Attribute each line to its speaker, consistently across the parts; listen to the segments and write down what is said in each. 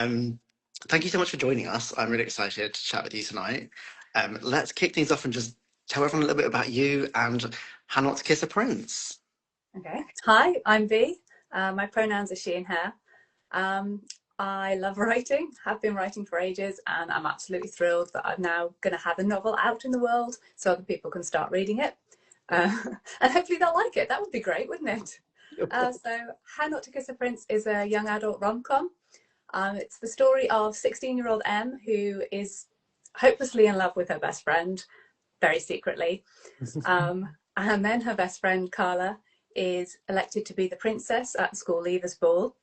Speaker 1: Um, Thank you so much for joining us. I'm really excited to chat with you tonight. Let's kick things off and just tell everyone a little bit about you and how not to kiss a prince.
Speaker 2: Okay. Hi, I'm V. My pronouns are she and her. Um, I love writing, have been writing for ages, and I'm absolutely thrilled that I'm now going to have a novel out in the world so other people can start reading it. Uh, and hopefully they'll like it. That would be great, wouldn't it? So How Not to Kiss a Prince is a young adult rom-com. It's the story of 16-year-old M, who is hopelessly in love with her best friend, very secretly. And then her best friend, Carla, is elected to be the princess at the school leavers ball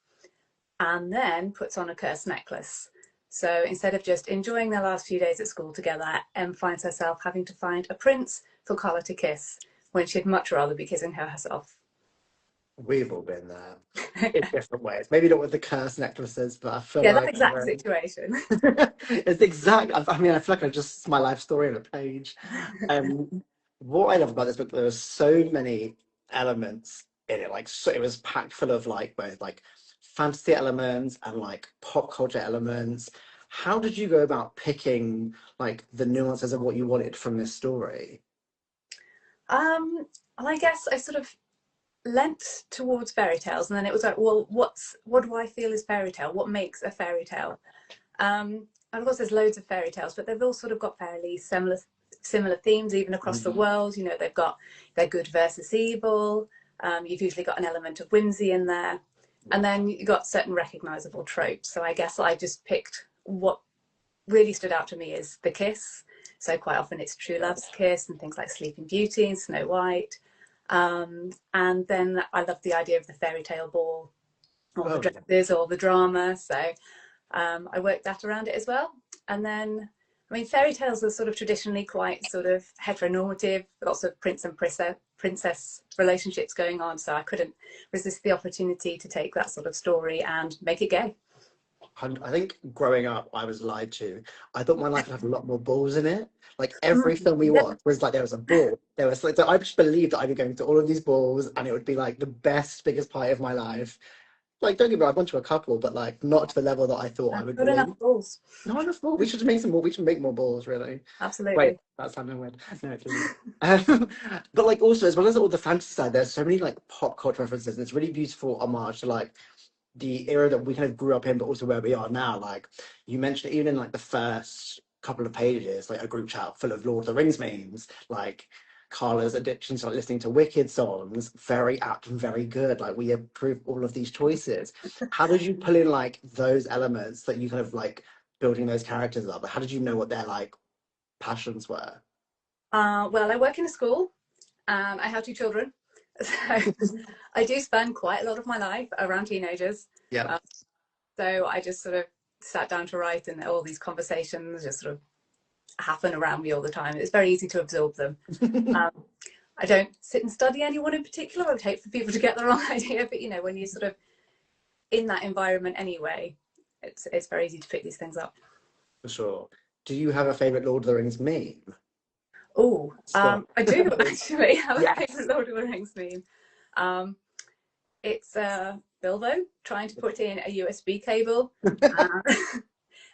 Speaker 2: and then puts on a cursed necklace. So instead of just enjoying their last few days at school together, Em finds herself having to find a prince for Carla to kiss when she'd much rather be kissing her herself.
Speaker 1: We've all been there in different ways. Maybe not with the curse necklaces, but I feel
Speaker 2: Yeah, that
Speaker 1: like
Speaker 2: exact situation.
Speaker 1: it's exact. I mean, I feel like I just my life story on a page. What I love about this book, there are so many elements in it. Like, so it was packed full of like both like fantasy elements and like pop culture elements. How did you go about picking like the nuances of what you wanted from this story?
Speaker 2: Well, I guess I sort of lent towards fairy tales, and then it was like, well, what do I feel is fairy tale? What makes a fairy tale? And of course, there's loads of fairy tales, but they've all sort of got fairly similar themes, even across the world. You know, they've got their good versus evil. You've usually got an element of whimsy in there, and then you've got certain recognizable tropes. So I guess I just picked what really stood out to me is the kiss. So quite often it's true love's kiss and things like Sleeping Beauty and Snow White. And then I love the idea of the fairy tale ball, or the
Speaker 1: Oh,
Speaker 2: dresses, or the drama. So I worked that around it as well. And then, I mean, fairy tales are sort of traditionally quite sort of heteronormative, lots of prince and princess relationships going on. So I couldn't resist the opportunity to take that sort of story and make it gay.
Speaker 1: I think growing up, I was lied to. I thought my life would have a lot more balls in it. Like every film we watched was like there was a ball. There was like so I just believed that I'd be going to all of these balls and it would be like the best, biggest party of my life. Like don't get me wrong, I've gone to a couple, but like not to the level that I thought I would
Speaker 2: Not enough
Speaker 1: be.
Speaker 2: rules.
Speaker 1: Not enough balls. We should make some more. We should make more balls, really. Wait,
Speaker 2: Absolutely.
Speaker 1: that sounded weird. No, it didn't. But like also as well as all the fantasy side, there's so many like pop culture references. And it's really beautiful homage to like the era that we kind of grew up in, but also where we are now. Like you mentioned, even in like the first couple of pages, like a group chat full of Lord of the Rings memes, like Carla's addiction to like, listening to Wicked songs, very apt and very good. Like we approve all of these choices. How did you pull in like those elements that you kind of like building those characters up? How did you know what their like passions were?
Speaker 2: Well, I work in a school and I have two children. So I do spend quite a lot of my life around teenagers.
Speaker 1: Yeah.
Speaker 2: Um, so I just sort of sat down to write, and all these conversations just sort of happen around me all the time. It's very easy to absorb them. Um, I don't sit and study anyone in particular. I would hate for people to get the wrong idea, but you know, when you're sort of in that environment anyway, it's very easy to pick these things up.
Speaker 1: For sure. Do you have a favorite Lord of the Rings meme?
Speaker 2: Oh,
Speaker 1: Stop.
Speaker 2: I do actually have a
Speaker 1: Yes.
Speaker 2: favorite Lord of the Rings meme. Um, it's Bilbo trying to put in a USB cable, uh,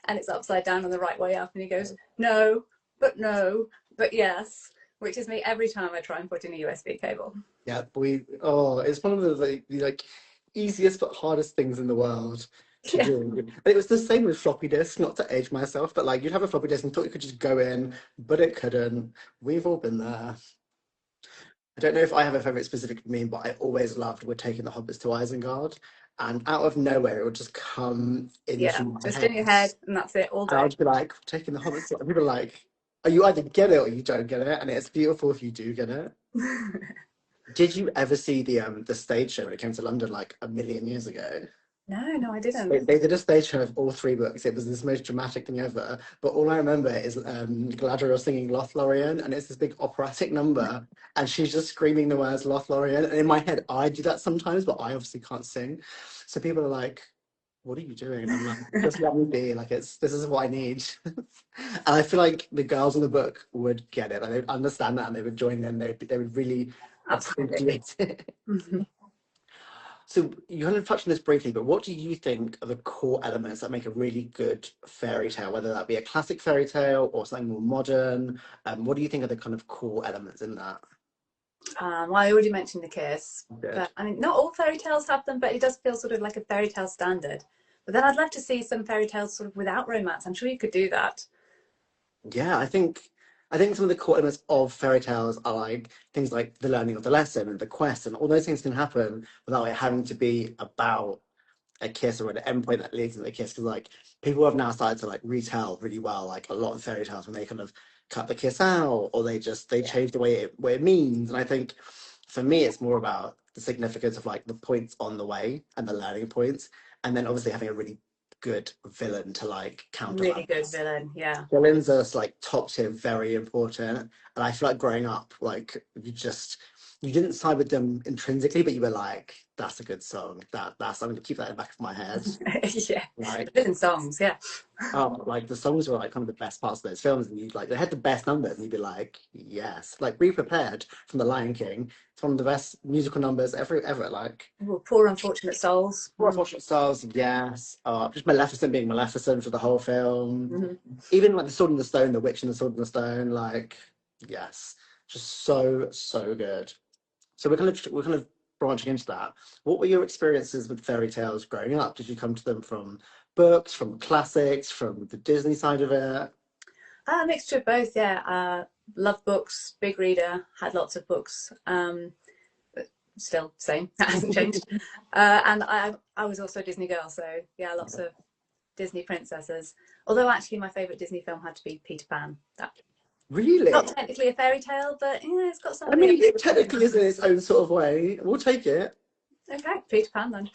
Speaker 2: and it's upside down on the right way up, and he goes, "No, but yes," which is me every time I try and put in a USB cable.
Speaker 1: Yeah, it's one of the like easiest but hardest things in the world to
Speaker 2: Yeah,
Speaker 1: do. And it was the same with floppy disk, not to age myself, but like you'd have a floppy disk and thought you could just go in, but it couldn't. We've all been there. I don't know if I have a favorite specific meme, but I always loved we're taking the hobbits to Isengard, and out of nowhere it would just come
Speaker 2: yeah,
Speaker 1: into my
Speaker 2: just in
Speaker 1: head.
Speaker 2: your head, and that's it all
Speaker 1: And I'll
Speaker 2: day.
Speaker 1: just be like, taking the hobbits, and people are like, oh, you either get it or you don't get it, and it's beautiful if you do get it. Did you ever see the stage show when it came to London like a million years ago?
Speaker 2: No, I didn't.
Speaker 1: They did a stage show of all three books. It was this most dramatic thing ever. But all I remember is Galadriel singing Lothlorien, and it's this big operatic number, and she's just screaming the words Lothlorien. And in my head, I do that sometimes, but I obviously can't sing. So people are like, "What are you doing?" And I'm like, "Just let me be. Like this is what I need." And I feel like the girls in the book would get it. Like, they'd understand that, and they would join in. They would really
Speaker 2: Absolutely.
Speaker 1: appreciate it. So you kind of touched on this briefly, but what do you think are the core elements that make a really good fairy tale, whether that be a classic fairy tale or something more modern? What do you think are the kind of core elements in that?
Speaker 2: Well, I already mentioned the kiss,
Speaker 1: Good.
Speaker 2: but I mean, not all fairy tales have them, but it does feel sort of like a fairy tale standard. But then I'd love to see some fairy tales sort of without romance. I'm sure you could do that.
Speaker 1: Yeah, I think some of the core elements of fairy tales are like things like the learning of the lesson and the quest, and all those things can happen without it having to be about a kiss or an endpoint that leads to the kiss. Because like people have now started to like retell really well, like a lot of fairy tales when they kind of cut the kiss out or they
Speaker 2: Yeah,
Speaker 1: change the way it means. And I think for me it's more about the significance of like the points on the way and the learning points, and then obviously having a really good villain to like
Speaker 2: really good
Speaker 1: counterbalance.
Speaker 2: villain. Yeah.
Speaker 1: Villains are like top tier, very important. And I feel like growing up, like you didn't side with them intrinsically, but you were like, that's a good song. That's I'm gonna keep that in the back of my head.
Speaker 2: Yeah, the
Speaker 1: Like
Speaker 2: villain songs. Yeah.
Speaker 1: like the songs were like kind of the best parts of those films, and you like they had the best numbers, and you'd be like, yes. Like Be Prepared from The Lion King. It's one of the best musical numbers ever. Like
Speaker 2: Well, poor unfortunate souls.
Speaker 1: Four Unfortunate Stars, yes. Just Maleficent being Maleficent for the whole film.
Speaker 2: Mm-hmm.
Speaker 1: Even like The Sword and the Stone, The Witch and the Sword and the Stone, like, yes. Just so good. So we're kind of branching into that. What were your experiences with fairy tales growing up? Did you come to them from books, from classics, from the Disney side of it?
Speaker 2: A mixture of both. Yeah. Love books. Big reader. Had lots of books. Still same. That hasn't changed. And I was also a Disney girl, so yeah, lots of Disney princesses. Although actually, my favourite Disney film had to be Peter Pan. That not
Speaker 1: Really?
Speaker 2: technically a fairy tale, but yeah, it's got
Speaker 1: I
Speaker 2: something.
Speaker 1: mean, it technically is in its own sort of way. We'll take it.
Speaker 2: Okay, Peter Pan then.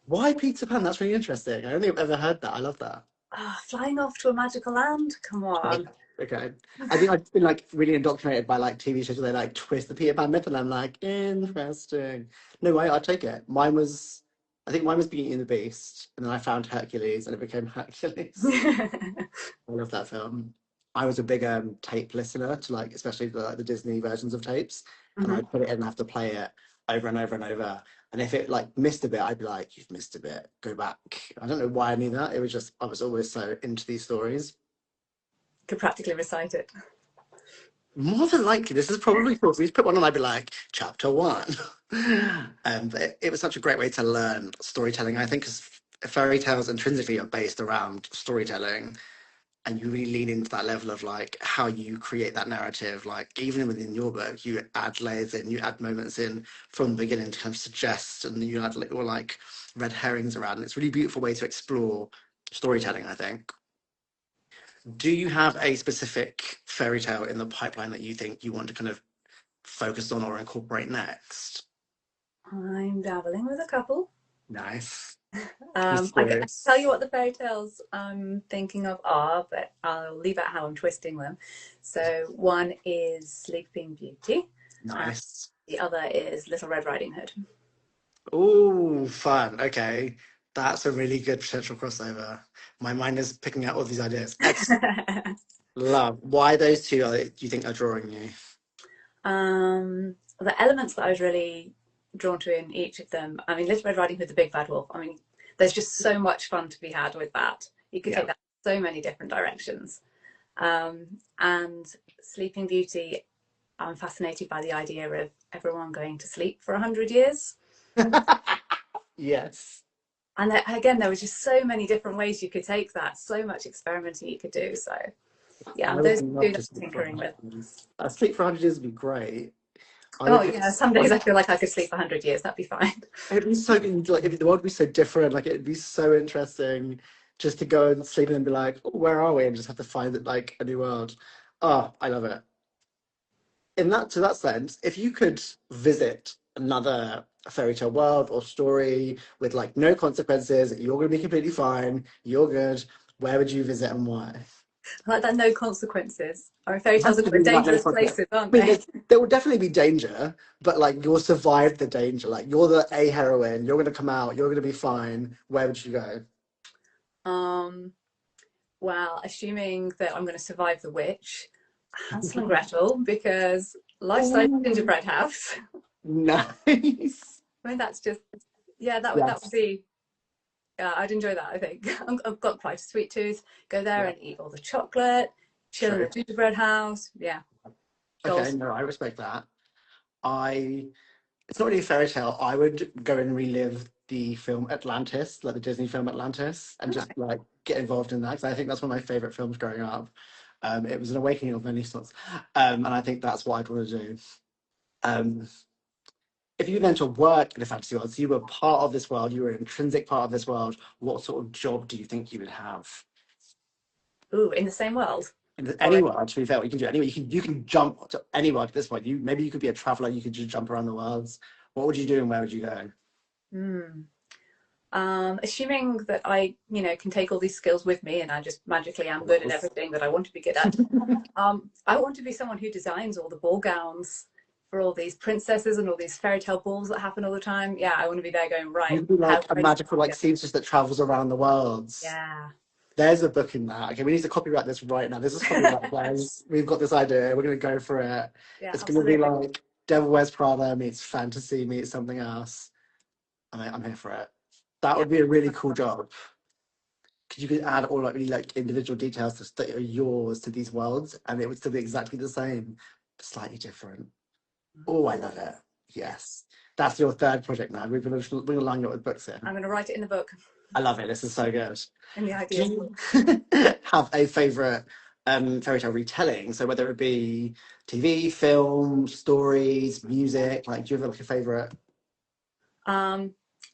Speaker 1: Why Peter Pan? That's really interesting. I don't think I've ever heard that. I love that.
Speaker 2: Oh, flying off to a magical land. Come on.
Speaker 1: Okay. I think I've been like really indoctrinated by like TV shows where they like twist the Peter Pan myth, and I'm like, interesting. No way, I'd take it. I think mine was Beauty and the Beast, and then I found Hercules, and it became Hercules. I love that film. I was a big tape listener to like, especially the Disney versions of tapes, and
Speaker 2: Mhm.
Speaker 1: I'd put it in and have to play it over and over and over. And if it like missed a bit, I'd be like, "You've missed a bit. Go back." I don't know why I knew that. It was just I was always so into these stories.
Speaker 2: Could practically recite it.
Speaker 1: More than likely, this is probably cool. So you put one on, I'd be like, chapter one. But it was such a great way to learn storytelling. I think 'cause fairy tales intrinsically are based around storytelling, and you really lean into that level of like how you create that narrative. Like even within your book, you add layers in, you add moments in from the beginning to kind of suggest, and you add little like red herrings around. And it's a really beautiful way to explore storytelling, I think. Do you have a specific fairy tale in the pipeline that you think you want to kind of focus on or incorporate next?
Speaker 2: I'm dabbling with a couple.
Speaker 1: Nice.
Speaker 2: I can tell you
Speaker 1: Mysterious.
Speaker 2: what the fairy tales I'm thinking of are, but I'll leave out how I'm twisting them. So one is Sleeping Beauty, and
Speaker 1: Nice.
Speaker 2: the other is Little Red Riding Hood.
Speaker 1: Oh, fun. Okay. That's a really good potential crossover. My mind is picking out all these ideas. Excellent. Love. Why those two do you think are drawing you?
Speaker 2: The elements that I was really drawn to in each of them. I mean, Little Red Riding Hood, the Big Bad Wolf. I mean, there's just so much fun to be had with that. You could
Speaker 1: Yeah.
Speaker 2: take that so many different directions. And Sleeping Beauty, I'm fascinated by the idea of everyone going to sleep for 100 years.
Speaker 1: Yes.
Speaker 2: And again, there was just so many different ways you could take that, so much experimenting you could do. So yeah,
Speaker 1: I would
Speaker 2: those two
Speaker 1: love
Speaker 2: that
Speaker 1: to
Speaker 2: I'm
Speaker 1: sleep for
Speaker 2: tinkering with.
Speaker 1: 100 years. Sleep for 100 years would be great. I
Speaker 2: Oh
Speaker 1: would get
Speaker 2: yeah, some days I feel like I could sleep 100 years. That'd be fine.
Speaker 1: it'd be so like the world would be so different. Like it'd be so interesting just to go and sleep and then be like, oh, where are we? And just have to find it like a new world. Oh, I love it. In that to that sense, if you could visit another fairy tale world or story with like no consequences, you're gonna be completely fine, you're good. Where would you visit and why?
Speaker 2: I like that, no consequences. I mean, fairy
Speaker 1: It
Speaker 2: tales
Speaker 1: has
Speaker 2: are
Speaker 1: to
Speaker 2: quite
Speaker 1: be like no
Speaker 2: dangerous
Speaker 1: consequence.
Speaker 2: places, aren't
Speaker 1: I mean,
Speaker 2: they?
Speaker 1: there will definitely be danger, but like you'll survive the danger. Like you're the a heroine, you're gonna come out, you're gonna be fine. Where would you go?
Speaker 2: Um, well, assuming that I'm going to survive the witch, Hansel and Gretel, because life-size
Speaker 1: Oh,
Speaker 2: gingerbread house.
Speaker 1: nice.
Speaker 2: I mean, that's just Yeah, that would
Speaker 1: Yes.
Speaker 2: be. Yeah, I'd enjoy that. I think I've got quite a sweet tooth. Go there
Speaker 1: Yeah.
Speaker 2: and eat all the chocolate, chill in the
Speaker 1: True.
Speaker 2: gingerbread house. Yeah,
Speaker 1: Okay,
Speaker 2: goals.
Speaker 1: no, I respect that. I It's not really a fairy tale. I would go and relive the film Atlantis, like the Disney film Atlantis, and just like get involved in that because I think that's one of my favorite films growing up. It was an awakening of many sorts, and I think that's what I'd want to do. Um, if you then to work in a fantasy world, so you were part of this world, you were an intrinsic part of this world, what sort of job do you think you would have?
Speaker 2: Ooh, in the same world.
Speaker 1: In
Speaker 2: Or
Speaker 1: any world, to be fair, what you can do anyway. You can jump to any world at this point. Maybe you could be a traveler. You could just jump around the worlds. What would you do and where would you go?
Speaker 2: hmm. Assuming that I, can take all these skills with me and I just magically am good at everything that I want to be good at. I want to be someone who designs all the ball gowns for all these princesses and all these fairy tale balls that happen all the time. Yeah, I want to be there going, right,
Speaker 1: You'd be
Speaker 2: how
Speaker 1: like a
Speaker 2: can I get
Speaker 1: magical like
Speaker 2: this?
Speaker 1: seamstress that travels around the world.
Speaker 2: Yeah.
Speaker 1: There's a book in that. Okay, we need to copyright this right now. This is copyright, guys. We've got this idea. We're gonna go for it.
Speaker 2: Yeah,
Speaker 1: It's gonna be
Speaker 2: absolutely.
Speaker 1: like Devil Wears Prada meets fantasy meets something else. I'm here for it. That
Speaker 2: Yeah.
Speaker 1: would be a really cool job. Because you could add all like really like individual details that are yours to these worlds, and it would still be exactly the same, but slightly different. Oh, I love it. Yes, that's your third project now. We're gonna line it with books here.
Speaker 2: I'm going to write it in the book,
Speaker 1: I love it. This is so good.
Speaker 2: in the
Speaker 1: Do
Speaker 2: ideas book.
Speaker 1: you have a favorite fairy tale retelling? So whether it be TV, film, stories, music, like do you have like a favorite?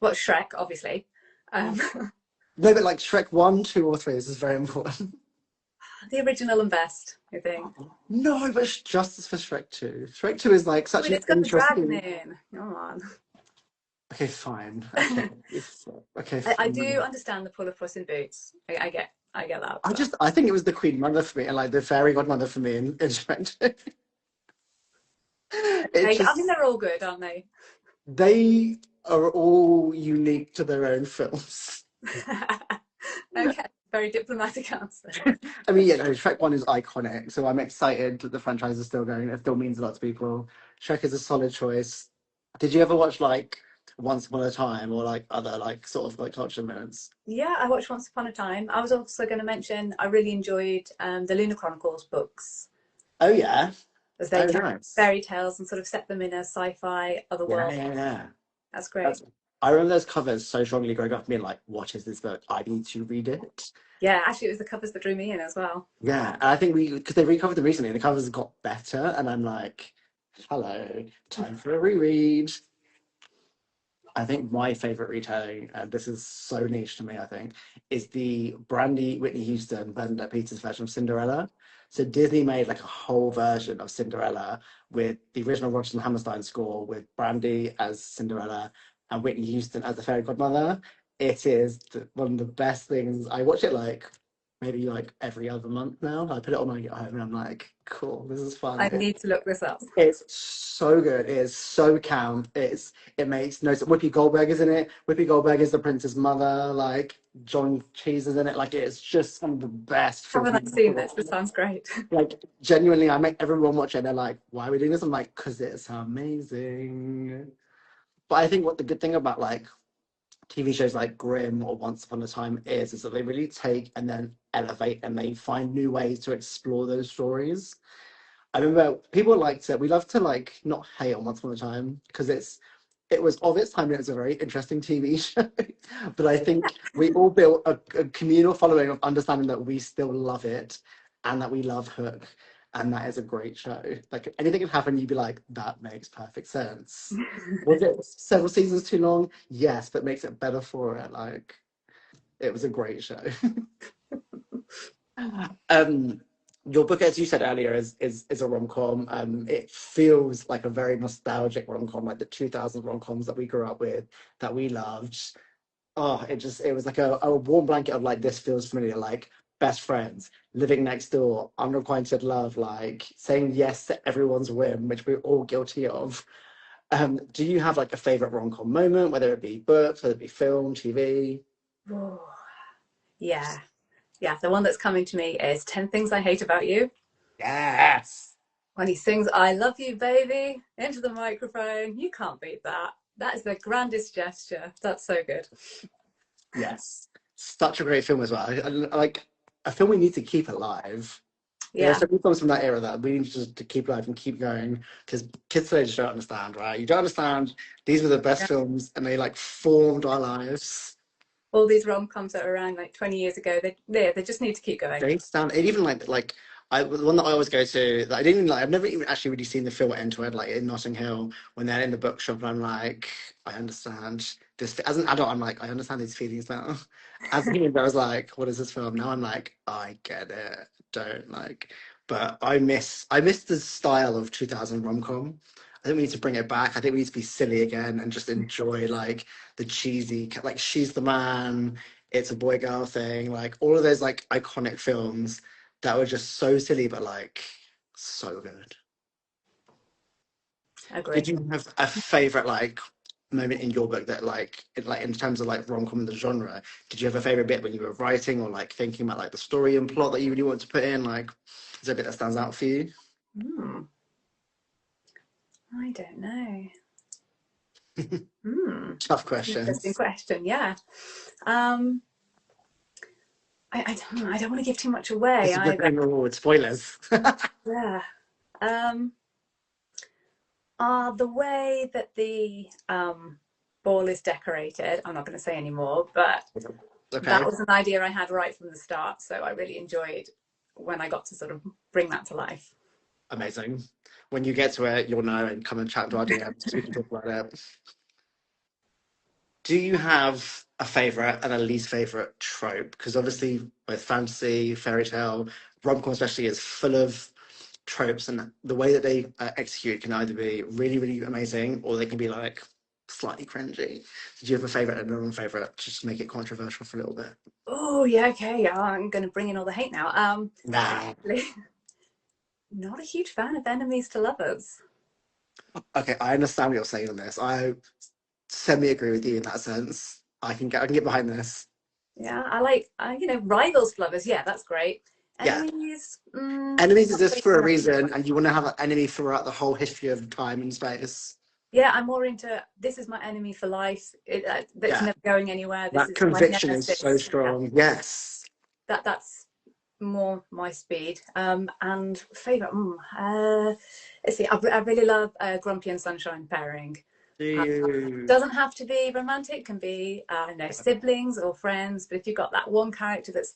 Speaker 2: Well, Shrek, obviously. Um,
Speaker 1: No, but like Shrek 1, 2, or 3. This is very important.
Speaker 2: the original and best, I think.
Speaker 1: No, but justice for Shrek 2. Shrek 2 is like
Speaker 2: I
Speaker 1: such
Speaker 2: mean,
Speaker 1: an
Speaker 2: it's got the dragon
Speaker 1: interesting.
Speaker 2: in. Come on.
Speaker 1: Okay, fine. Okay, okay,
Speaker 2: I do
Speaker 1: fine.
Speaker 2: understand the pull of Puss in Boots. I get that. But
Speaker 1: I think it was the Queen Mother for me, and like the fairy godmother for me in Shrek 2. It
Speaker 2: I mean,
Speaker 1: just
Speaker 2: they're all good, aren't they?
Speaker 1: they are all unique to their own films.
Speaker 2: Okay, very diplomatic answer.
Speaker 1: I mean, yeah, no, Shrek 1 is iconic, so I'm excited that the franchise is still going. It still means a lot to people. Shrek is a solid choice. Did you ever watch like Once Upon a Time or like other like sort of like culture minutes?
Speaker 2: Yeah, I watched Once Upon a Time. I was also going to mention I really enjoyed the Lunar Chronicles books
Speaker 1: Oh yeah.
Speaker 2: as
Speaker 1: Oh
Speaker 2: they take
Speaker 1: nice.
Speaker 2: fairy tales and sort of set them in a sci-fi other
Speaker 1: Yeah,
Speaker 2: world.
Speaker 1: yeah, yeah.
Speaker 2: That's great.
Speaker 1: That's, I remember those covers so strongly growing up, being like, "What is this book? I need to read it."
Speaker 2: Yeah, actually, it was the covers that drew me in as well.
Speaker 1: Yeah, and I think because they recovered them recently, the covers got better, and I'm like, "Hello, time for a reread." I think my favorite retelling, and this is so niche to me, I think, is the Brandy Whitney Houston Bernadette Peters version of Cinderella. So Disney made like a whole version of Cinderella with the original Rodgers and Hammerstein score with Brandy as Cinderella and Whitney Houston as the fairy godmother. It is one of the best things. I watch it like maybe like every other month now. I put it on when I get home and I'm like, cool, this is
Speaker 2: I
Speaker 1: fun.
Speaker 2: need to look this up.
Speaker 1: It's so good. It is so camp. It makes no sense. Whoopi Goldberg is in it. Whoopi Goldberg is the prince's mother. Like John Cheese is in it. Like it's just some of the best
Speaker 2: Haven't I
Speaker 1: films.
Speaker 2: seen this? This sounds great.
Speaker 1: Like genuinely, I make everyone watch it. And they're like, "Why are we doing this?" I'm like, "Cause it's amazing." But I think what the good thing about like TV shows like Grimm or Once Upon a Time is that they really take and then elevate and they find new ways to explore those stories. I remember people liked it. We love to like not hate on Once Upon a Time because it was of its time and it was a very interesting TV show. But I think we all built a communal following of understanding that we still love it and that we love Hook. And that is a great show. Like anything can happen, you'd be like, that makes perfect sense. Was it several seasons too long? Yes, but makes it better for it. Like it was a great show. um your book, as you said earlier, is a rom-com. It feels like a very nostalgic rom-com, like the 2000s rom-coms that we grew up with, that we loved. Oh, it was like a warm blanket of like, this feels familiar, like best friends, living next door, unrequited love, like saying yes to everyone's whim, which we're all guilty of. Do you have like a favorite rom-com moment, whether it be books, whether it be film, TV?
Speaker 2: Oh, yeah. Yeah, the one that's coming to me is 10 Things I Hate About You.
Speaker 1: Yes.
Speaker 2: When he sings I love you, baby, into the microphone. You can't beat that. That is the grandest gesture. That's so good.
Speaker 1: Yes, such a great film as well. Like a film we need to keep alive. There are
Speaker 2: Yeah.
Speaker 1: so many films from that era that we need to keep alive and keep going because kids today just don't understand, right? You don't understand. These were the best
Speaker 2: Yeah.
Speaker 1: films, and they like formed our lives.
Speaker 2: All these rom-coms that were around like 20 years ago, they just need to keep going.
Speaker 1: They stand. It even like I the one that I always go to. That I didn't even like. I've never even actually really seen the film end to end. Like in Notting Hill, when they're in the bookshop, and I'm like, I understand this. As an adult, I'm like, I understand these feelings now. As a kid, I was like, what is this film? Now I'm like, I get it. Don't like. But I miss the style of 2000 rom-com. I think we need to bring it back. I think we need to be silly again and just enjoy like the cheesy, like She's the Man, It's a Boy Girl thing, like all of those like iconic films that were just so silly but like so good. Did
Speaker 2: Agree.
Speaker 1: you have a favorite like moment in your book that like in terms of like rom-com the genre? Did you have a favorite bit when you were writing or like thinking about like the story and plot that you really want to put in? Like, is there a bit that stands out for you?
Speaker 2: Hmm. I don't know. Hmm.
Speaker 1: Tough
Speaker 2: Interesting
Speaker 1: questions.
Speaker 2: question. Yeah. Um, I don't want to give too much away
Speaker 1: It's a good
Speaker 2: either.
Speaker 1: thing with spoilers.
Speaker 2: Yeah. Um, the way that the ball is decorated, I'm not going to say anymore, but that
Speaker 1: Okay,
Speaker 2: was an idea I had right from the start. So I really enjoyed when I got to sort of bring that to life.
Speaker 1: amazing. When you get to it, you'll know and come and chat to our DMs. We can talk about it. Do you have a favorite and a least favorite trope? Because obviously, both fantasy, fairy tale, rom-com especially is full of tropes, and the way that they execute can either be really, really amazing or they can be like slightly cringy. Did you have a favorite and a non-favorite? Just to make it controversial for a little bit.
Speaker 2: Oh yeah, okay. Yeah, I'm going to bring in all the hate now.
Speaker 1: Nah.
Speaker 2: Not a huge fan of enemies to lovers.
Speaker 1: Okay, I understand what you're saying on this. I semi-agree with you in that sense. I can get behind this.
Speaker 2: Yeah, I like, rivals to lovers. Yeah, that's great.
Speaker 1: Yeah.
Speaker 2: Enemies,
Speaker 1: Enemies
Speaker 2: not
Speaker 1: exist
Speaker 2: really
Speaker 1: for
Speaker 2: so
Speaker 1: a
Speaker 2: much.
Speaker 1: reason, and you want to have an enemy throughout the whole history of time and space.
Speaker 2: Yeah, I'm more into this is my enemy for life. That's
Speaker 1: Yeah,
Speaker 2: never going anywhere. This
Speaker 1: that
Speaker 2: is my
Speaker 1: conviction is so
Speaker 2: nemesis. Yeah,
Speaker 1: strong. Yes.
Speaker 2: that's more my speed. And favorite, let's see. I really love Grumpy and Sunshine pairing.
Speaker 1: Do
Speaker 2: Uh,
Speaker 1: you?
Speaker 2: doesn't have to be romantic, can be siblings or friends, but if you've got that one character that's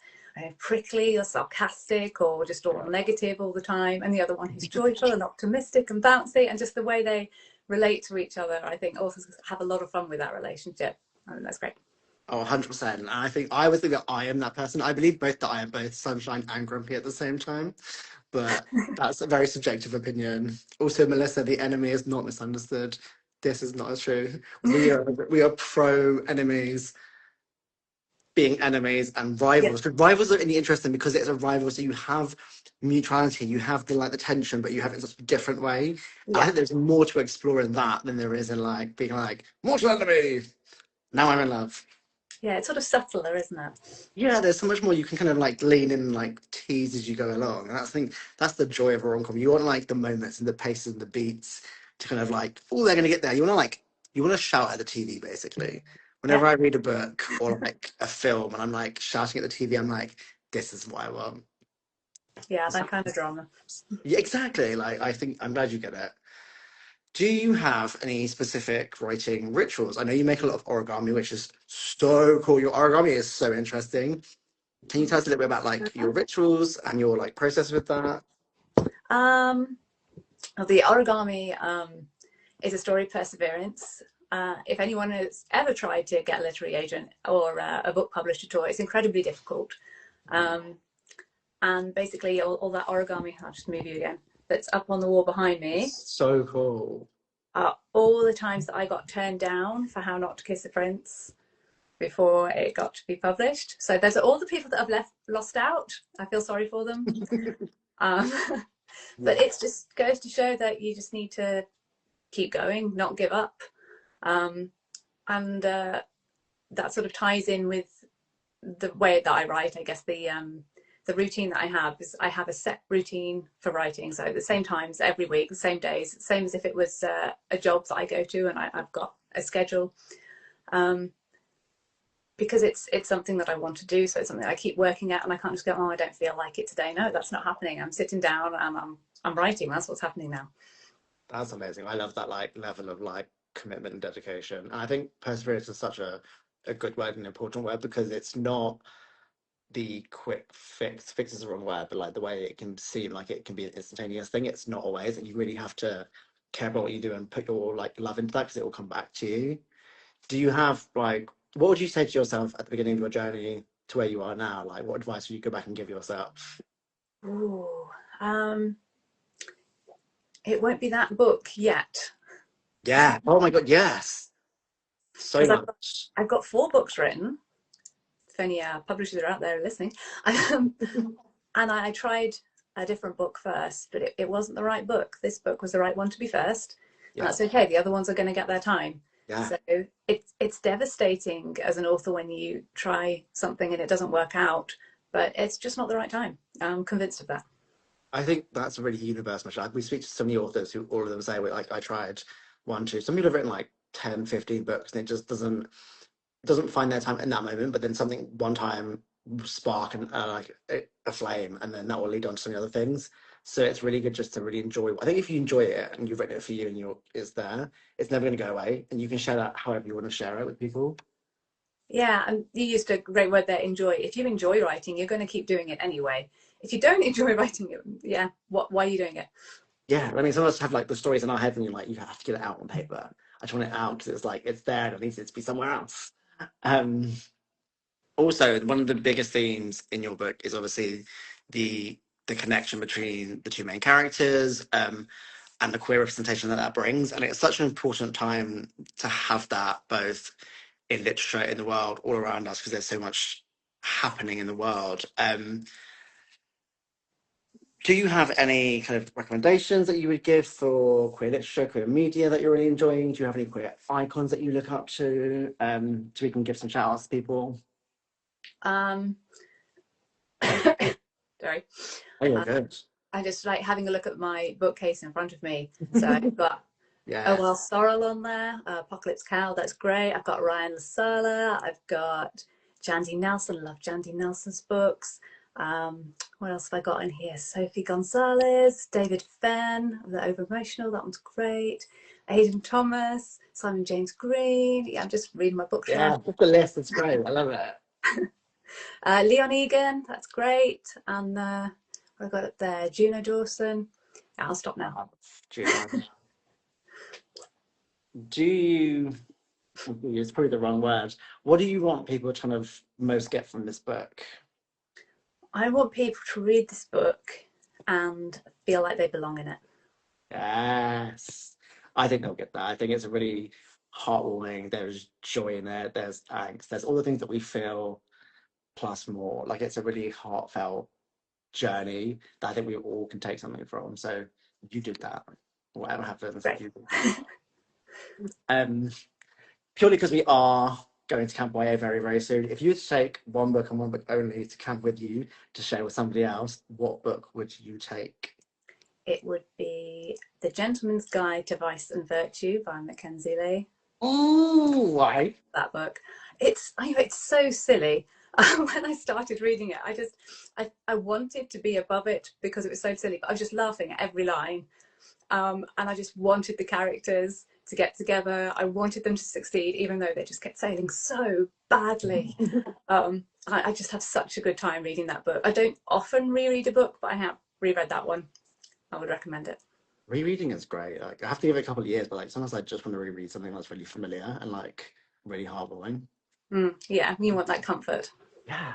Speaker 2: prickly or sarcastic or just all negative all the time, and the other one who's joyful and optimistic and bouncy, and just the way they relate to each other, I think authors have a lot of fun with that relationship. I think that's great.
Speaker 1: Oh, 100%. And I always think that I am that person. I believe both that I am both sunshine and grumpy at the same time, but that's a very subjective opinion. Also, Melissa, the enemy is not misunderstood. This is not as true. We are pro enemies being enemies and
Speaker 2: Yeah,
Speaker 1: rivals. Because rivals are really interesting because it's a rival, so you have mutuality, you have the tension, but you have it in such a different way. I
Speaker 2: yeah,
Speaker 1: think there's more to explore in that than there is in like being like mortal enemy. Now I'm in love.
Speaker 2: yeah. It's sort of subtler, isn't it?
Speaker 1: Yeah, there's so much more you can kind of like lean in and like tease as you go along. And that's the joy of a rom com. You want like the moments and the paces and the beats to kind of like, oh, they're gonna get there. You wanna shout at the TV basically.
Speaker 2: Yeah,
Speaker 1: Whenever I read a book or like a film and I'm like shouting at the TV, I'm like, this is what I want.
Speaker 2: yeah. That kind of drama.
Speaker 1: Yeah, exactly. Like I think I'm glad you get it. Do you have any specific writing rituals? I know you make a lot of origami, which is so cool. Your origami is so interesting. Can you tell us a little bit about like your rituals and your like process with that?
Speaker 2: Um, well, the origami is a story of perseverance. If anyone has ever tried to get a literary agent or a book published at all, it's incredibly difficult. Um, and basically, all that origami, I'll just move you again, that's up on the wall behind me
Speaker 1: So cool.
Speaker 2: are all the times that I got turned down for How Not to Kiss a Prince before it got to be published. So there's all the people that have lost out. I feel sorry for them. Um, but
Speaker 1: Yeah.
Speaker 2: it just goes to show that you just need to keep going, not give up. Um, and that sort of ties in with the way that I write. I guess the routine that I have is I have a set routine for writing. So the same times every week, the same days, same as if it was a job that I go to and I've got a schedule. Because it's something that I want to do, so it's something I keep working at, and I can't just go, oh, I don't feel like it today. No, that's not happening. I'm sitting down and I'm writing. That's what's happening now.
Speaker 1: That's amazing. I love that like level of like commitment and dedication. And I think perseverance is such a good word and important word because it's not the quick fix. Fix is the wrong word, but like the way it can seem like it can be an instantaneous thing. It's not always, and you really have to care about what you do and put your like love into that because it will come back to you. Do you have like what would you say to yourself at the beginning of your journey to where you are now? Like what advice would you go back and give yourself?
Speaker 2: Ooh, it won't be that book yet.
Speaker 1: Yeah. Oh my God. Yes. So
Speaker 2: Because
Speaker 1: much.
Speaker 2: I've got 4 books written. If any publishers are out there listening, and I tried a different book first, but it wasn't the right book. This book was the right one to be first, and
Speaker 1: Yeah.
Speaker 2: that's okay. The other ones are going to get their time.
Speaker 1: Yeah.
Speaker 2: So it's devastating as an author when you try something and it doesn't work out, but it's just not the right time. I'm convinced of that.
Speaker 1: I think that's a really universal message. Like, we speak to so many authors who all of them say, well, like, I tried one, two. Some people have written like 10, 15 books and it just doesn't find their time in that moment. But then something one time spark and like a flame, and then that will lead on to some other things. So it's really good just to really enjoy. I think if you enjoy it and you've written it for you and it's there, it's never going to go away, and you can share that however you want to share it with people.
Speaker 2: Yeah, and you used a great word there, enjoy. If you enjoy writing, you're going to keep doing it anyway. If you don't enjoy writing it, yeah, why are you doing it?
Speaker 1: Yeah, I mean, some of us have like the stories in our head, and you're like, you have to get it out on paper. I just want it out because it's like it's there, and it needs it to be somewhere else. Um, Also, one of the biggest themes in your book is obviously the the connection between the two main characters, and the queer representation that that brings. And it's such an important time to have that both in literature, in the world, all around us, because there's so much happening in the world. Do you have any kind of recommendations that you would give for queer literature, queer media that you're really enjoying? Do you have any queer icons that you look up to? So we can give some shout outs to people.
Speaker 2: Um, sorry.
Speaker 1: Oh, you're
Speaker 2: Uh,
Speaker 1: good.
Speaker 2: I just like having a look at my bookcase in front of me. So I've got Oh
Speaker 1: Yeah.
Speaker 2: Well Sorrel on there, Apocalypse Cow, that's great. I've got Ryan Lasala, I've got Jandy Nelson, love Jandy Nelson's books. What else have I got in here? Sophie Gonzalez, David Fenn, The Over Emotional, that one's great. Aidan Thomas, Simon James Green. Yeah, I'm just reading my bookshelf.
Speaker 1: Yeah, just the list. It's great. I love it.
Speaker 2: Leon Egan, that's great. And what have I got up there? Juno Dawson. Yeah, I'll stop now.
Speaker 1: Juno. Do you, it's probably the wrong word. What do you want people to kind of most get from this book?
Speaker 2: I want people to read this book and feel like they belong in it.
Speaker 1: Yes. I think they'll get that. I think it's a really heartwarming. There's joy in it. There's angst. There's all the things that we feel plus more. Like it's a really heartfelt journey that I think we all can take something from. So you did that. Whatever happens,
Speaker 2: Great.
Speaker 1: you did that. Um, Purely because we are going to Camp YA very, very soon. If you were to take one book and one book only to camp with you to share with somebody else, what book would you take?
Speaker 2: It would be The Gentleman's Guide to Vice and Virtue by Mackenzie Lee.
Speaker 1: Oh, why?
Speaker 2: That book. It's so silly. When I started reading it, I wanted to be above it because it was so silly, but I was just laughing at every line. And I just wanted the characters to get together. I wanted them to succeed, even though they just kept failing so badly. I just have such a good time reading that book. I don't often reread a book, but I have reread that one. I would recommend it.
Speaker 1: Rereading is great. Like I have to give it a couple of years, but like sometimes I just want to reread something that's really familiar and like really heartwarming.
Speaker 2: Yeah, you want that comfort.
Speaker 1: Yeah.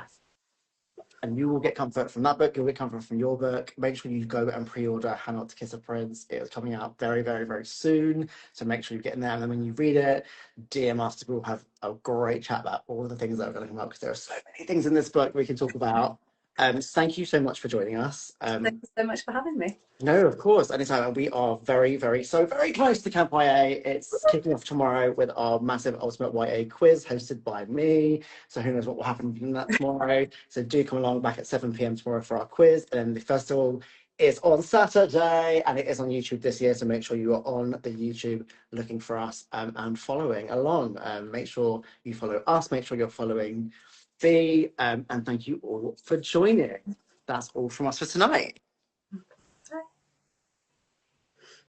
Speaker 1: And you will get comfort from that book. You'll get comfort from your book. Make sure you go and pre-order How Not to Kiss a Prince. It is coming out very, very, very soon. So make sure you get in there. And then when you read it, DM us. We'll have a great chat about all of the things that are going to come up because there are so many things in this book we can talk about. Thank you so much for joining us.
Speaker 2: Thank you so much for having me.
Speaker 1: No, of course, anytime. And we are very close to Camp YA. It's kicking off tomorrow with our massive Ultimate YA quiz hosted by me. So who knows what will happen from that tomorrow. So do come along back at 7 p.m. tomorrow for our quiz. And then the festival is on Saturday and it is on YouTube this year. So make sure you are on the YouTube looking for us and following along. Make sure you follow us, make sure you're following B. And thank you all for joining. That's all from us for tonight.